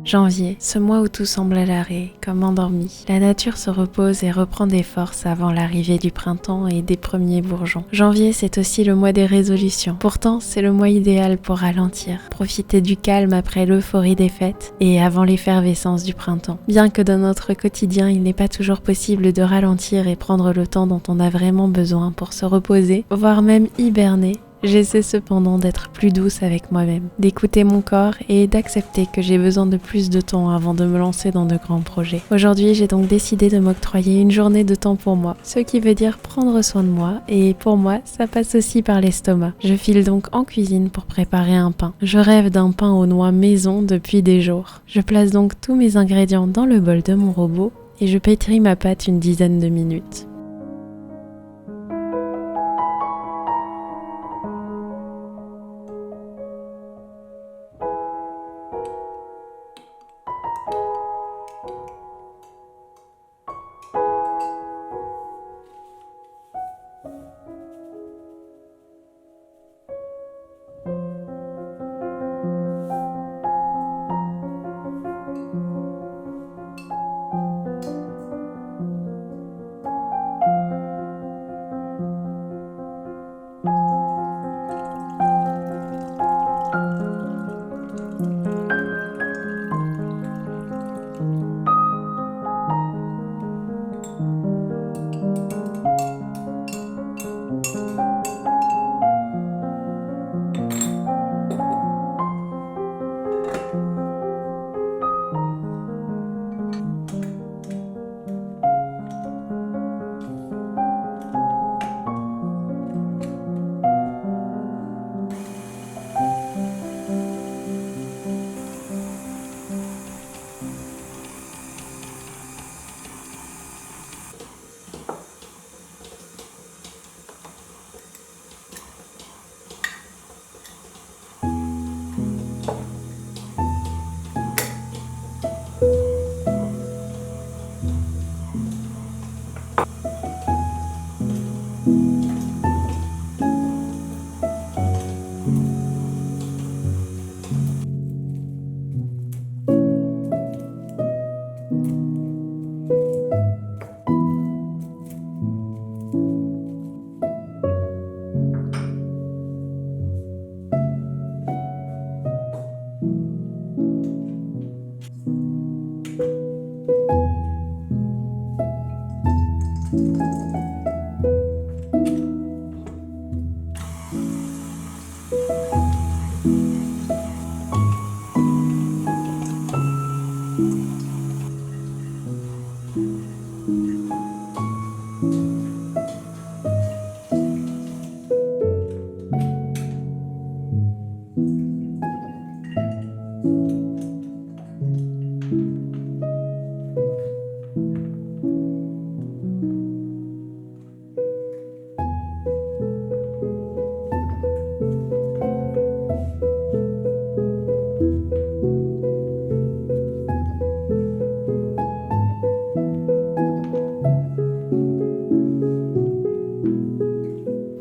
Janvier, ce mois où tout semble à l'arrêt, comme endormi. La nature se repose et reprend des forces avant l'arrivée du printemps et des premiers bourgeons. Janvier, c'est aussi le mois des résolutions. Pourtant, c'est le mois idéal pour ralentir, profiter du calme après l'euphorie des fêtes et avant l'effervescence du printemps. Bien que dans notre quotidien, il n'est pas toujours possible de ralentir et prendre le temps dont on a vraiment besoin pour se reposer, voire même hiberner, j'essaie cependant d'être plus douce avec moi-même, d'écouter mon corps et d'accepter que j'ai besoin de plus de temps avant de me lancer dans de grands projets. Aujourd'hui, j'ai donc décidé de m'octroyer une journée de temps pour moi, ce qui veut dire prendre soin de moi, et pour moi, ça passe aussi par l'estomac. Je file donc en cuisine pour préparer un pain. Je rêve d'un pain aux noix maison depuis des jours. Je place donc tous mes ingrédients dans le bol de mon robot et je pétris ma pâte une dizaine de minutes.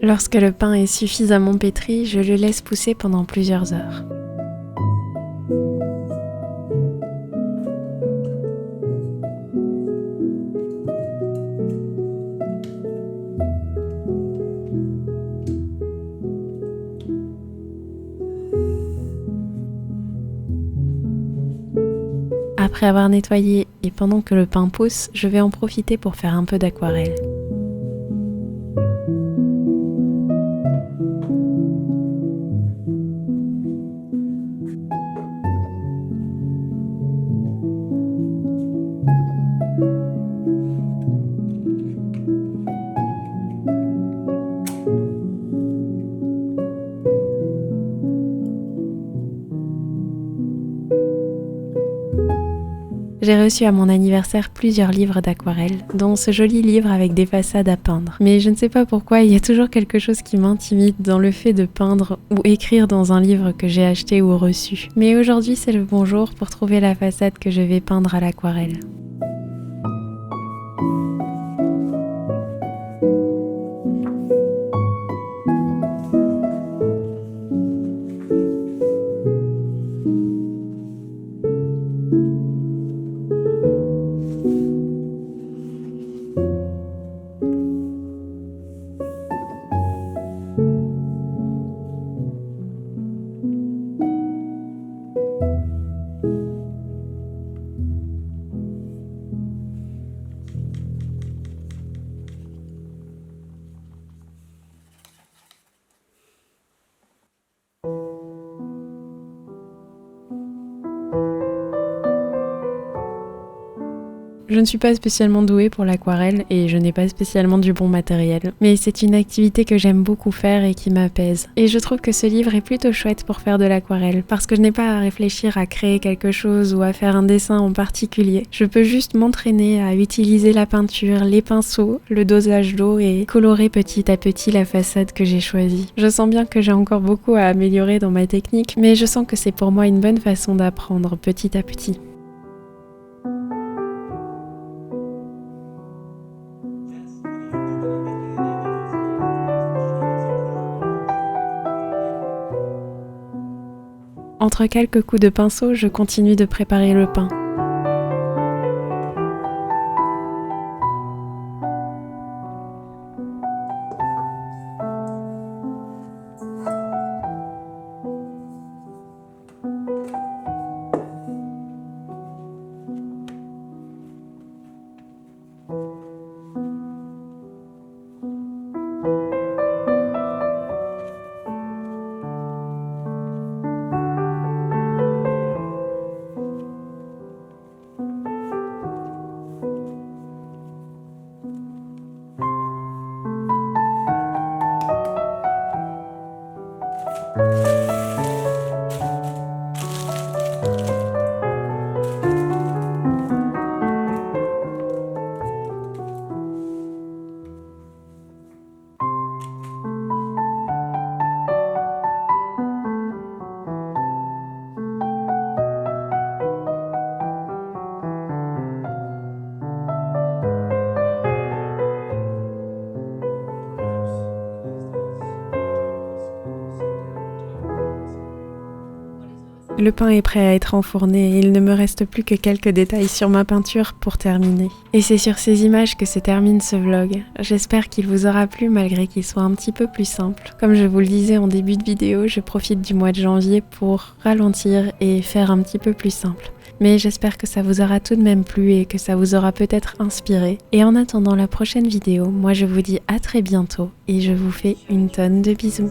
Lorsque le pain est suffisamment pétri, je le laisse pousser pendant plusieurs heures. Après avoir nettoyé et pendant que le pain pousse, je vais en profiter pour faire un peu d'aquarelle. J'ai reçu à mon anniversaire plusieurs livres d'aquarelle, dont ce joli livre avec des façades à peindre. Mais je ne sais pas pourquoi, il y a toujours quelque chose qui m'intimide dans le fait de peindre ou écrire dans un livre que j'ai acheté ou reçu. Mais aujourd'hui, c'est le bon jour pour trouver la façade que je vais peindre à l'aquarelle. Je ne suis pas spécialement douée pour l'aquarelle et je n'ai pas spécialement du bon matériel, mais c'est une activité que j'aime beaucoup faire et qui m'apaise. Et je trouve que ce livre est plutôt chouette pour faire de l'aquarelle, parce que je n'ai pas à réfléchir à créer quelque chose ou à faire un dessin en particulier. Je peux juste m'entraîner à utiliser la peinture, les pinceaux, le dosage d'eau et colorer petit à petit la façade que j'ai choisie. Je sens bien que j'ai encore beaucoup à améliorer dans ma technique, mais je sens que c'est pour moi une bonne façon d'apprendre petit à petit. Entre quelques coups de pinceau, je continue de préparer le pain. Le pain est prêt à être enfourné et il ne me reste plus que quelques détails sur ma peinture pour terminer. Et c'est sur ces images que se termine ce vlog. J'espère qu'il vous aura plu malgré qu'il soit un petit peu plus simple. Comme je vous le disais en début de vidéo, je profite du mois de janvier pour ralentir et faire un petit peu plus simple. Mais j'espère que ça vous aura tout de même plu et que ça vous aura peut-être inspiré. Et en attendant la prochaine vidéo, moi je vous dis à très bientôt et je vous fais une tonne de bisous.